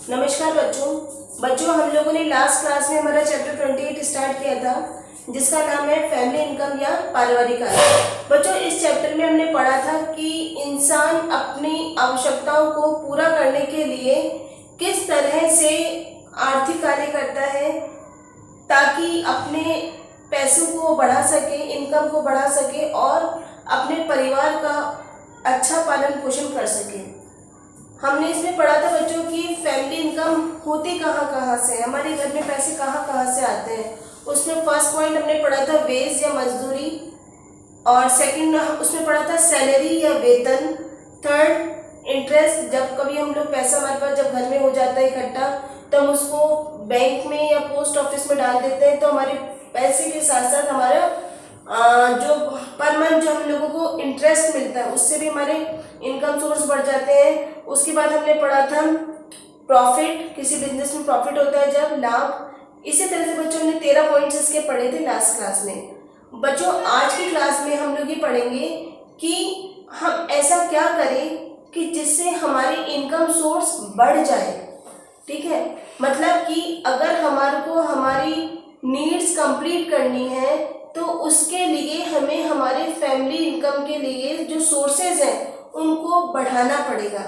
नमस्कार बच्चों हम लोगों ने लास्ट क्लास में हमारा चैप्टर 28 स्टार्ट किया था, जिसका नाम है फैमिली इनकम या पारिवारिक आय। बच्चों, इस चैप्टर में हमने पढ़ा था कि इंसान अपनी आवश्यकताओं को पूरा करने के लिए किस तरह से आर्थिक कार्य करता है ताकि अपने पैसों को बढ़ा सके, इनकम को बढ़ा सके और अपने परिवार का अच्छा पालन पोषण कर सके। हमने इसमें पढ़ा था बच्चों की फैमिली इनकम होती कहाँ से, हमारे घर में पैसे कहाँ से आते हैं। उसमें फर्स्ट पॉइंट हमने पढ़ा था वेज या मजदूरी, और सेकंड उसमें पढ़ा था सैलरी या वेतन, थर्ड इंटरेस्ट, जब कभी हम लोग पैसा हमारे पास जब घर में हो जाता है इकट्ठा तो हम उसको बैंक में या पोस्ट ऑफिस में डाल देते हैं, तो हमारे पैसे के साथ साथ हमारा जो पर मंथ जो हम लोगों को इंटरेस्ट मिलता है उससे भी हमारे इनकम सोर्स बढ़ जाते हैं। उसके बाद हमने पढ़ा था प्रॉफिट, किसी बिजनेस में प्रॉफिट होता है जब, लाभ। इसी तरह से बच्चों हमने 13 पॉइंट्स इसके पढ़े थे लास्ट क्लास में। बच्चों, आज की क्लास में हम लोग ये पढ़ेंगे कि हम ऐसा क्या करें कि जिससे हमारी इनकम सोर्स बढ़ जाए। ठीक है, मतलब कि अगर हमारे को हमारी नीड्स कंप्लीट करनी है तो उसके लिए हमें हमारे फैमिली इनकम के लिए जो सोर्सेज हैं उनको बढ़ाना पड़ेगा।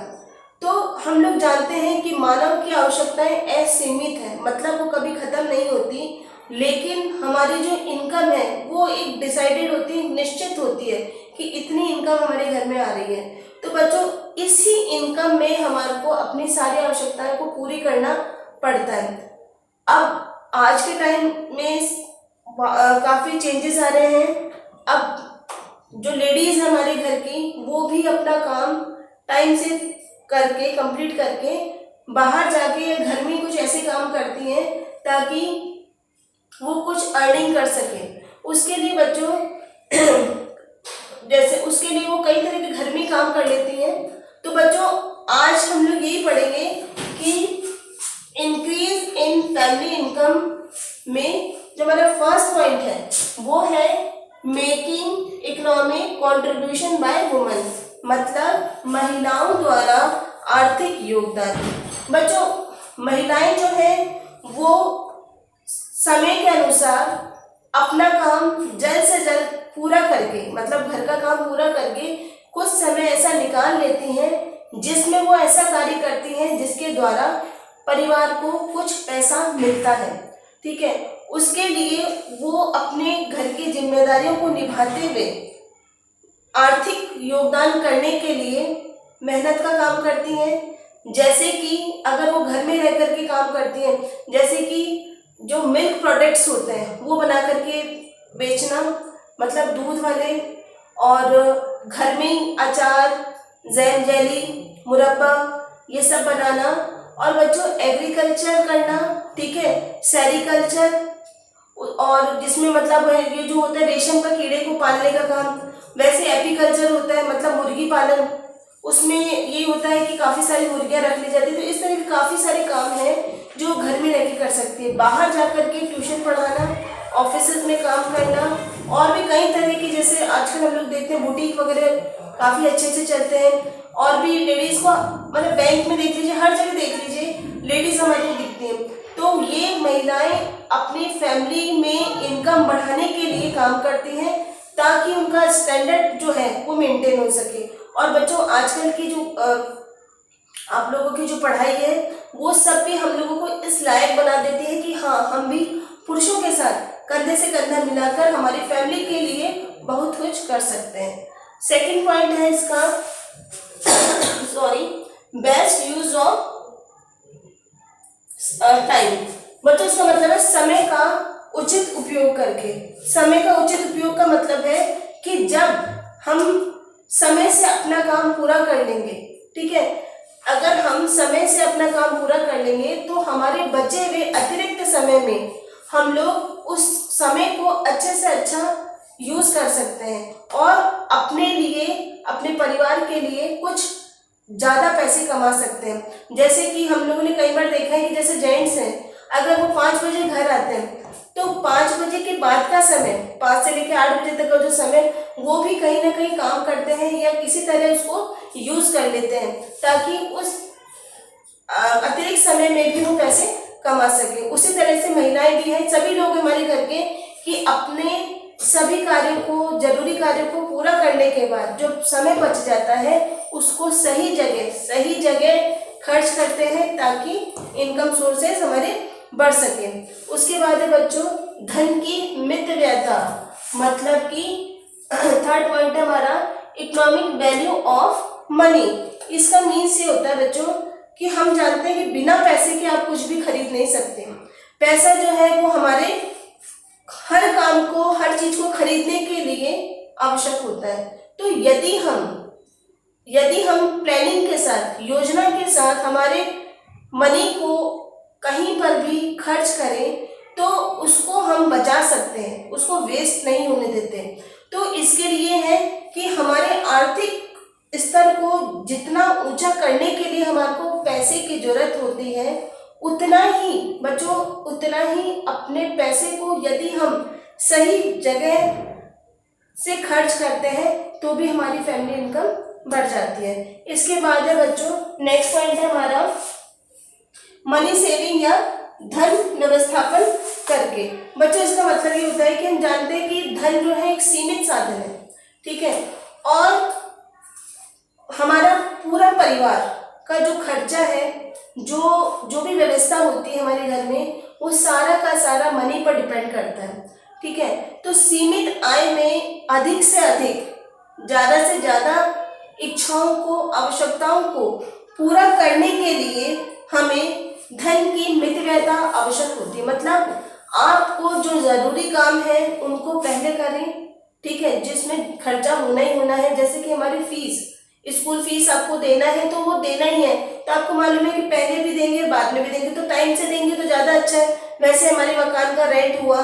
तो हम लोग जानते हैं कि मानव की आवश्यकताएं असीमित है, मतलब वो कभी ख़त्म नहीं होती, लेकिन हमारी जो इनकम है वो एक डिसाइडेड होती है, निश्चित होती है कि इतनी इनकम हमारे घर में आ रही है। तो बच्चों, इसी इनकम में हमारे को अपनी सारी आवश्यकताएं को पूरी करना पड़ता है। अब आज के टाइम में काफ़ी चेंजेस आ रहे हैं। अब जो लेडीज़ है हमारे घर की, वो भी अपना काम टाइम से करके कंप्लीट करके बाहर जाके या घर में कुछ ऐसे काम करती हैं ताकि वो कुछ अर्निंग कर सके। उसके लिए बच्चों जैसे उसके लिए वो कई तरह के घर में काम कर लेती हैं। तो बच्चों, आज हम लोग यही पढ़ेंगे कि इंक्रीज इन फैमिली इनकम में जो हमारा फर्स्ट पॉइंट है वो है making economic contribution by women, मतलब महिलाओं द्वारा आर्थिक योगदान। बच्चों, महिलाएं जो है वो समय के अनुसार अपना काम जल्द से जल्द पूरा करके, मतलब घर का काम पूरा करके कुछ समय ऐसा निकाल लेती हैं जिसमें वो ऐसा कार्य करती हैं जिसके द्वारा परिवार को कुछ पैसा मिलता है। ठीक है, उसके लिए वो अपने घर की जिम्मेदारियों को निभाते हुए आर्थिक योगदान करने के लिए मेहनत का काम करती हैं। जैसे कि अगर वो घर में रह करके काम करती हैं, जैसे कि जो मिल्क प्रोडक्ट्स होते हैं वो बना करके बेचना, मतलब दूध वाले, और घर में अचार, जैम, जेली, मुरब्बा ये सब बनाना, और बच्चों एग्रीकल्चर करना। ठीक है, सेरिकल्चर, और जिसमें मतलब ये जो होता है रेशम का कीड़े को पालने का काम, वैसे एपीकल्चर होता है मतलब मुर्गी पालन, उसमें ये होता है कि काफ़ी सारी मुर्गियाँ रख ली जाती है। तो इस तरह के काफ़ी सारे काम हैं जो घर में रह के कर सकती है। बाहर जा कर के ट्यूशन पढ़ाना, ऑफिस में काम करना, और भी कई तरह की, जैसे आजकल हम लोग देखते हैं बुटीक वगैरह काफ़ी अच्छे से चलते हैं। और भी लेडीज़ को, मतलब बैंक में देख लीजिए, हर जगह देख लीजिए लेडीज़ हमारे को दिखती हैं। तो ये महिलाएं अपनी फैमिली में इनकम बढ़ाने के लिए काम करती हैं ताकि उनका स्टैंडर्ड जो है वो मेंटेन हो सके। और बच्चों, आजकल की जो आप लोगों की जो पढ़ाई है वो सब भी हम लोगों को इस लायक बना देती है कि हाँ, हम भी पुरुषों के साथ कंधे से कंधा मिलाकर हमारी फैमिली के लिए बहुत कुछ कर सकते हैं। सेकंड पॉइंट है इसका बेस्ट यूज ऑफ टाइम। बच्चों, इसका मतलब है समय का उचित उपयोग करके। समय का उचित उपयोग का मतलब है कि जब हम समय से अपना काम पूरा कर लेंगे, ठीक है, अगर हम समय से अपना काम पूरा कर लेंगे तो हमारे बचे हुए अतिरिक्त समय में हम लोग उस समय को अच्छे से अच्छा यूज कर सकते हैं और अपने लिए, अपने परिवार के लिए कुछ ज़्यादा पैसे कमा सकते हैं। जैसे कि हम लोगों ने कई बार देखा है कि जैसे जेंट्स हैं, अगर वो 5 बजे घर आते हैं तो 5 बजे के बाद का समय, 5 से लेकर 8 बजे तक का जो समय, वो भी कहीं ना कहीं काम करते हैं या किसी तरह उसको यूज कर लेते हैं ताकि उस अतिरिक्त समय में भी वो पैसे कमा सके। उसी तरह से महिलाएं भी हैं, सभी लोग हमारे घर के, कि अपने सभी कार्यों को, जरूरी कार्यों को पूरा करने के बाद जो समय बच जाता है उसको सही जगह खर्च करते हैं ताकि इनकम सोर्सेस हमारे बढ़ सके। उसके बाद है बच्चों धन की मितव्ययता, मतलब कि थर्ड पॉइंट है हमारा इकोनॉमिक वैल्यू ऑफ मनी। इसका मीन्स ये होता है बच्चों कि हम जानते हैं कि बिना पैसे के आप कुछ भी खरीद नहीं सकते। पैसा जो है वो हमारे हर काम को, हर चीज को खरीदने के लिए आवश्यक होता है। तो यदि हम प्लानिंग के साथ, योजना के साथ हमारे मनी को कहीं पर भी खर्च करें तो उसको हम बचा सकते हैं, उसको वेस्ट नहीं होने देते। तो इसके लिए है कि हमारे आर्थिक स्तर को जितना ऊंचा करने के लिए हमारे को पैसे की जरूरत होती है, उतना ही बच्चों, उतना ही अपने पैसे को यदि हम सही जगह से खर्च करते हैं तो भी हमारी फैमिली इनकम बढ़ जाती है। इसके बाद है बच्चों नेक्स्ट पॉइंट है हमारा मनी सेविंग या धन व्यवस्थापन करके। बच्चों इसका मतलब ये होता है कि हम जानते हैं कि धन जो है एक सीमित साधन है, ठीक है, और हमारा पूरा परिवार का जो खर्चा है, जो भी व्यवस्था होती है हमारे घर में, वो सारा का सारा मनी पर डिपेंड करता है, ठीक है। तो सीमित आय में अधिक से अधिक, ज्यादा से ज्यादा इच्छाओं को, आवश्यकताओं को पूरा करने के लिए हमें धन की मितव्ययता आवश्यक होती है। मतलब आपको जो जरूरी काम है उनको पहले करें, ठीक है, जिसमें खर्चा होना ही होना है। जैसे कि हमारी फीस, स्कूल फीस आपको देना है तो वो देना ही है, तो आपको मालूम है कि पहले भी देंगे बाद में भी देंगे, तो टाइम से देंगे तो ज़्यादा अच्छा है। वैसे हमारे मकान का रेंट हुआ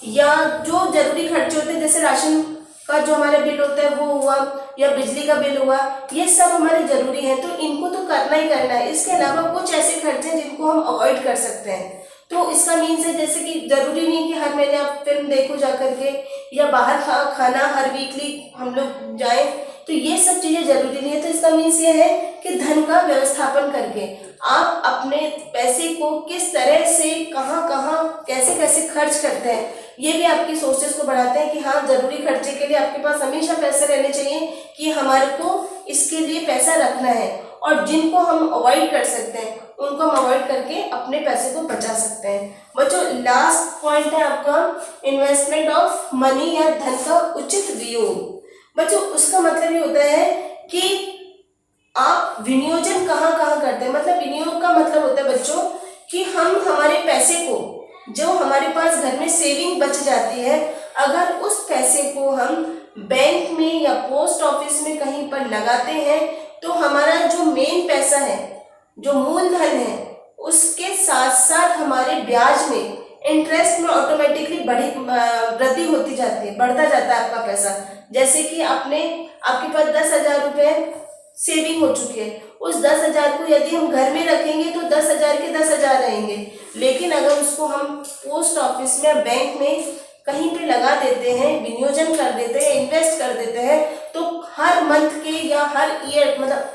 या जो जरूरी खर्चे होते हैं, जैसे राशन का जो हमारा बिल होता है वो हुआ, या बिजली का बिल हुआ, ये सब हमारे जरूरी है, तो इनको तो करना ही करना है। इसके अलावा कुछ ऐसे खर्चे हैं जिनको हम अवॉइड कर सकते हैं। तो इसका मीन्स है जैसे कि जरूरी नहीं कि हर महीने आप फिल्म देखो जा करके, या बाहर खाना हर वीकली हम लोग जाएं, तो ये सब चीजें जरूरी नहीं है। तो इसका मीन्स ये है कि धन का व्यवस्थापन करके आप अपने पैसे को किस तरह से, कहाँ कहाँ, कैसे कैसे खर्च करते हैं, ये भी आपकी सोर्सेज को बढ़ाते हैं कि हाँ, जरूरी खर्चे के लिए आपके पास हमेशा पैसे रहने चाहिए कि हमारे को इसके लिए पैसा रखना है। और जिनको हम अवॉइड कर सकते हैं उनको हम अवॉइड करके अपने पैसे को बचा सकते हैं। बच्चों लास्ट पॉइंट है आपका इन्वेस्टमेंट ऑफ मनी या धन का उचित विनियोग। बच्चों उसका मतलब ये होता है कि आप विनियोजन कहाँ कहाँ करते हैं। मतलब विनियोग का मतलब होता है बच्चों कि हम हमारे पैसे को, जो हमारे पास घर में सेविंग बच जाती है, अगर उस पैसे को हम बैंक में या पोस्ट ऑफिस में कहीं पर लगाते हैं तो हमारा जो मेन पैसा है, जो मूलधन है, उसके साथ साथ हमारे ब्याज में, इंटरेस्ट में ऑटोमेटिकली वृद्धि होती जाती है, बढ़ता जाता है आपका पैसा। जैसे कि आपके पास 10,000 रुपये सेविंग हो चुकी है, उस 10,000 को यदि हम घर में रखेंगे तो 10,000 के 10,000 रहेंगे। लेकिन अगर उसको हम पोस्ट ऑफिस में, बैंक में कहीं पे लगा देते हैं, विनियोजन कर देते हैं, इन्वेस्ट कर देते हैं, तो हर मंथ के या हर ईयर, मतलब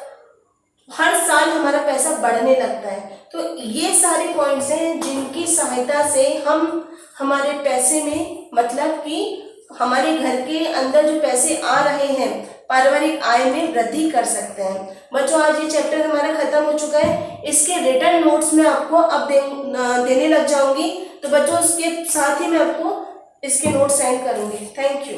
हर साल हमारा पैसा बढ़ने लगता है। तो ये सारे पॉइंट्स हैं जिनकी सहायता से हम हमारे पैसे में, मतलब कि हमारे घर के अंदर जो पैसे आ रहे हैं, पारिवारिक आय में वृद्धि कर सकते हैं। बच्चों आज ये चैप्टर हमारा खत्म हो चुका है। इसके रिटर्न नोट्स में आपको अब देने लग जाऊंगी, तो बच्चों उसके साथ ही मैं आपको इसके नोट्स सेंड करूंगी। Thank you.